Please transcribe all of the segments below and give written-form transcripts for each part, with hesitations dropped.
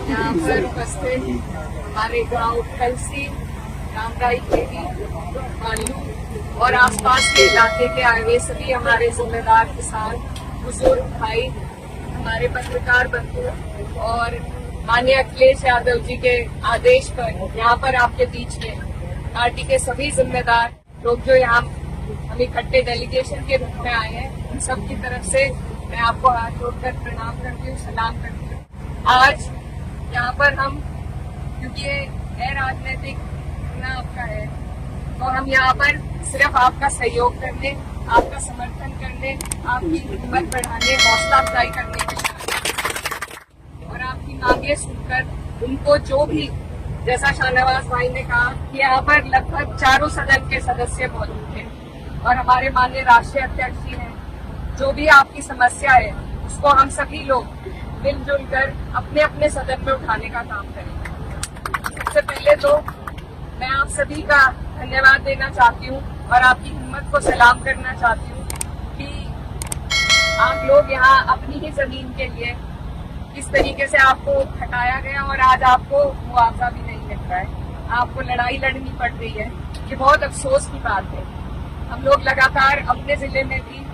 यहाँ पर उपस्थित हमारे गांव कलसी, रामराई खेड़ी, मालू और आसपास के इलाके के आए हुए सभी हमारे जिम्मेदार किसान, बुजुर्ग भाई, हमारे पत्रकार बंधु और माननीय अखिलेश यादव जी के आदेश पर यहाँ पर आपके बीच में पार्टी के सभी जिम्मेदार लोग जो यहाँ हम इकट्ठे डेलीगेशन के रूप में आए हैं, उन सब की तरफ से मैं आपको हाथ जोड़कर प्रणाम करती हूँ, सलाम करती हूँ। आज यहाँ पर हम, क्योंकि ये है राजनीतिक ना आपका है, और हम यहाँ पर सिर्फ आपका सहयोग करने, आपका समर्थन करने, आपकी हिम्मत बढ़ाने, हौसला अफजाई करने के लिए और आपकी मांगे सुनकर उनको जो भी, जैसा शाहनवाज भाई ने कहा कि यहाँ पर लगभग चारों सदन के सदस्य मौजूद थे और हमारे माननीय राष्ट्रीय अध्यक्ष जी हैं, जो भी आपकी समस्या है उसको हम सभी लोग मिलजुल कर अपने अपने सदन में उठाने का काम करेंगे। सबसे पहले तो मैं आप सभी का धन्यवाद देना चाहती हूँ और आपकी हिम्मत को सलाम करना चाहती हूँ कि आप लोग यहाँ अपनी ही जमीन के लिए किस तरीके से आपको हटाया गया और आज आपको मुआवजा भी नहीं मिल रहा है, आपको लड़ाई लड़नी पड़ रही है। ये बहुत अफसोस की बात है। हम लोग लगातार अपने जिले में भी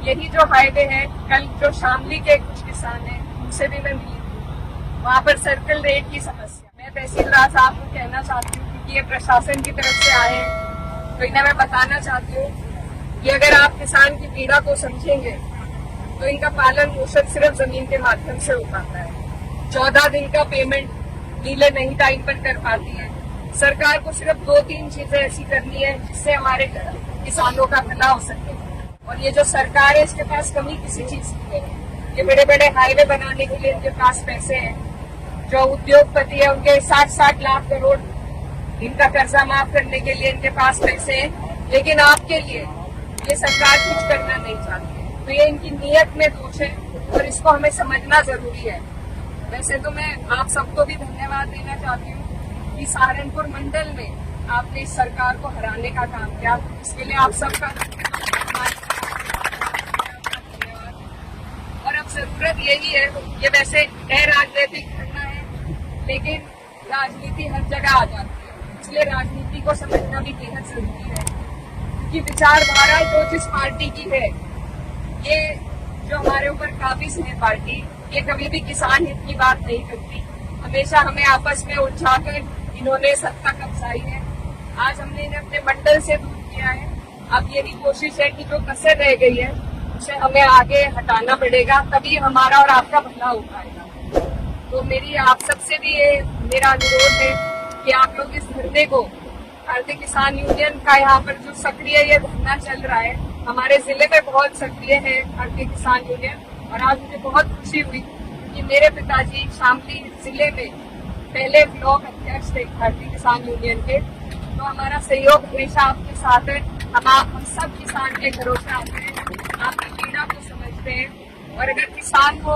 यही जो हाईवे है, कल जो शामली के कुछ किसान हैं उनसे भी मैं मिली थी, वहाँ पर सर्कल रेट की समस्या, मैं तहसीलदार साहब को कहना चाहती हूँ क्योंकि ये प्रशासन की तरफ से आए हैं, तो इन्हें मैं बताना चाहती हूँ कि अगर आप किसान की पीड़ा को समझेंगे तो इनका पालन पोषण सिर्फ जमीन के माध्यम से हो पाता है। 14 दिन का पेमेंट डीलर नहीं टाइम पर कर पाती है। सरकार को सिर्फ 2-3 चीजें ऐसी करनी है जिससे हमारे किसानों का भला हो सके, और ये जो सरकार है इसके पास कमी किसी चीज की नहीं है। ये बड़े बड़े हाईवे बनाने के लिए इनके पास पैसे हैं, जो उद्योगपति है उनके 60-60 लाख करोड़ इनका कर्जा माफ करने के लिए इनके पास पैसे हैं, लेकिन आपके लिए ये सरकार कुछ करना नहीं चाहती है। तो ये इनकी नीयत में दोष है और इसको हमें समझना जरूरी है। वैसे तो मैं आप सबको भी धन्यवाद देना चाहती हूँ कि सहारनपुर मंडल में आपने इस सरकार को हराने का काम किया, इसके लिए आप सबका और अब जरूरत यही है, ये वैसे है राजनीतिक करना है, लेकिन राजनीति हर जगह आ जाती है, इसलिए राजनीति को समझना भी बेहद जरूरी है कि विचारधारा जो जिस पार्टी की है, ये जो हमारे ऊपर काबिज है पार्टी, ये कभी भी किसान हित की बात नहीं करती। हमेशा हमें आपस में उलझाकर इन्होंने सत्ता कब्जाई है। आज हमने इन्हें अपने मंडल से दूर किया है। अब यही कोशिश है कि जो कसर रह गई है उसे हमें आगे हटाना पड़ेगा, तभी हमारा और आपका भला हो पाएगा। तो मेरी आप सबसे भी ये मेरा अनुरोध है कि आप लोग इस धरने को, भारतीय किसान यूनियन का यहाँ पर जो सक्रिय ये धरना चल रहा है, हमारे जिले में बहुत सक्रिय है भारतीय किसान यूनियन, और आज मुझे बहुत खुशी हुई कि मेरे पिताजी शामली जिले में पहले ब्लॉक अध्यक्ष थे भारतीय किसान यूनियन के। तो हमारा सहयोग हमेशा आपके साथ है। हम सब किसान के घरों से आते हैं, आपकी पीड़ा को समझते हैं, और अगर किसान को,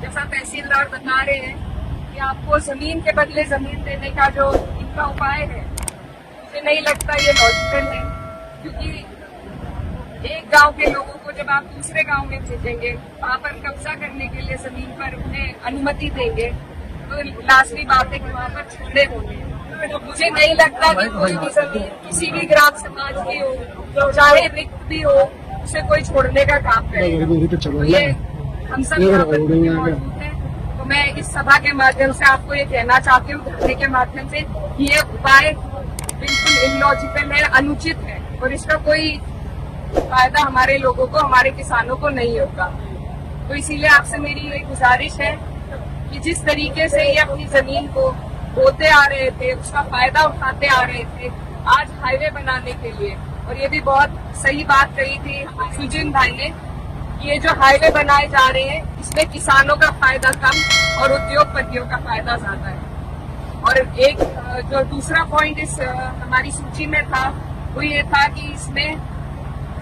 जैसा तहसीलदार बता रहे हैं कि आपको जमीन के बदले जमीन देने का जो इनका उपाय है, मुझे नहीं लगता ये लॉजिकल है, क्योंकि एक गांव के लोगों को जब आप दूसरे गांव में भेजेंगे, वहाँ पर कब्जा करने के लिए जमीन पर उन्हें अनुमति देंगे, तो लाजमी बात है कि वहाँ पर झगड़े होंगे। तो मुझे नहीं लगता कि कोई भी जमीन किसी भी ग्राम समाज की हो, चाहे रिक्त भी हो, उसे कोई छोड़ने का काम करेगा। तो ये हम सब यहाँ पर मौजूद हैं। तो मैं इस सभा के माध्यम से आपको ये कहना चाहती हूँ, धरने के माध्यम से, कि ये उपाय बिल्कुल इलॉजिकल है, अनुचित है, और इसका कोई फायदा हमारे लोगों को, हमारे किसानों को नहीं होगा। तो इसीलिए आपसे मेरी ये गुजारिश है कि जिस तरीके से ये अपनी जमीन को बोते आ रहे थे, उसका फायदा उठाते आ रहे थे, आज हाईवे बनाने के लिए, और ये भी बहुत सही बात कही थी सुजिन भाई ने, ये जो हाईवे बनाए जा रहे हैं इसमें किसानों का फायदा कम और उद्योगपतियों का फायदा ज्यादा है। और एक जो दूसरा पॉइंट इस हमारी सूची में था, वो ये था कि इसमें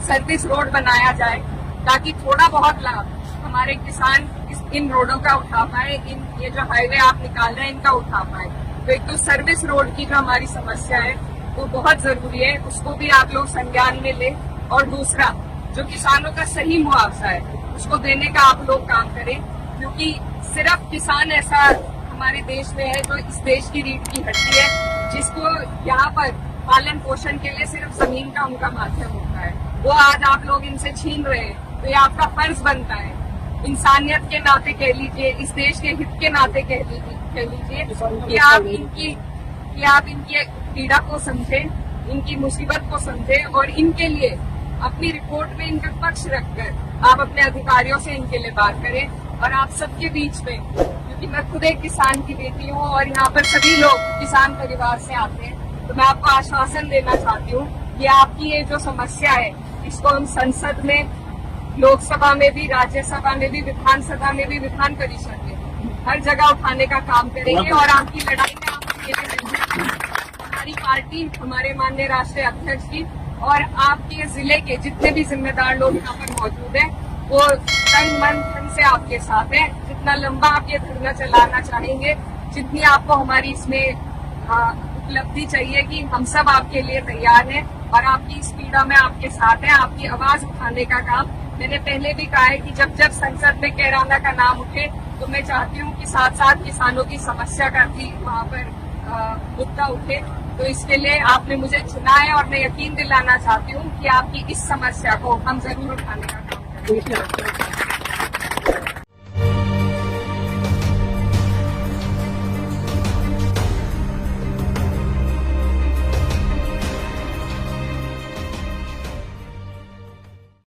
सर्विस रोड बनाया जाए ताकि थोड़ा बहुत लाभ हमारे किसान इन रोडों का उठा पाए, ये जो हाईवे आप निकाल रहे हैं इनका उठा पाए। तो एक तो सर्विस रोड की जो हमारी समस्या है वो बहुत जरूरी है, उसको भी आप लोग संज्ञान में लें, और दूसरा जो किसानों का सही मुआवजा है उसको देने का आप लोग काम करें, क्योंकि सिर्फ किसान ऐसा हमारे देश में है, जो इस देश की रीढ़ की हड्डी है, जिसको यहाँ पर पालन पोषण के लिए सिर्फ जमीन का उनका माध्यम होता है, वो आज आप लोग इनसे छीन रहे हैं। तो ये आपका फर्ज बनता है, इंसानियत के नाते कह लीजिए, इस देश के हित के नाते कह लीजिए कि आप इनकी पीड़ा को समझें, इनकी मुसीबत को समझें और इनके लिए अपनी रिपोर्ट में इनका पक्ष रखकर आप अपने अधिकारियों से इनके लिए बात करें। और आप सबके बीच में, क्योंकि मैं खुद एक किसान की बेटी हूँ और यहाँ पर सभी लोग किसान परिवार से आते हैं, तो मैं आपको आश्वासन देना चाहती हूँ कि आपकी ये जो समस्या है, इसको हम संसद में, लोकसभा में भी, राज्यसभा में भी, विधानसभा में भी, विधान परिषद में, हर जगह उठाने का काम करेंगे और आपकी लड़ाई में आप अकेले नहीं हैं। हमारी पार्टी, हमारे माननीय राष्ट्रीय अध्यक्ष जी और आपके जिले के जितने भी जिम्मेदार लोग यहाँ पर मौजूद हैं, वो तन मन धन से आपके साथ हैं। जितना लंबा आप ये धरना चलाना चाहेंगे, जितनी आपको हमारी इसमें उपलब्धि चाहिए, कि हम सब आपके लिए तैयार हैं और आपकी इस पीड़ा में आपके साथ हैं। आपकी आवाज उठाने का काम, मैंने पहले भी कहा है कि जब जब संसद में कैराना का नाम उठे, तो मैं चाहती हूँ कि साथ साथ किसानों की समस्या का भी वहाँ पर मुद्दा उठे। तो इसके लिए आपने मुझे चुना है और मैं यकीन दिलाना चाहती हूँ कि आपकी इस समस्या को हम जरूर उठाने का काम करेंगे।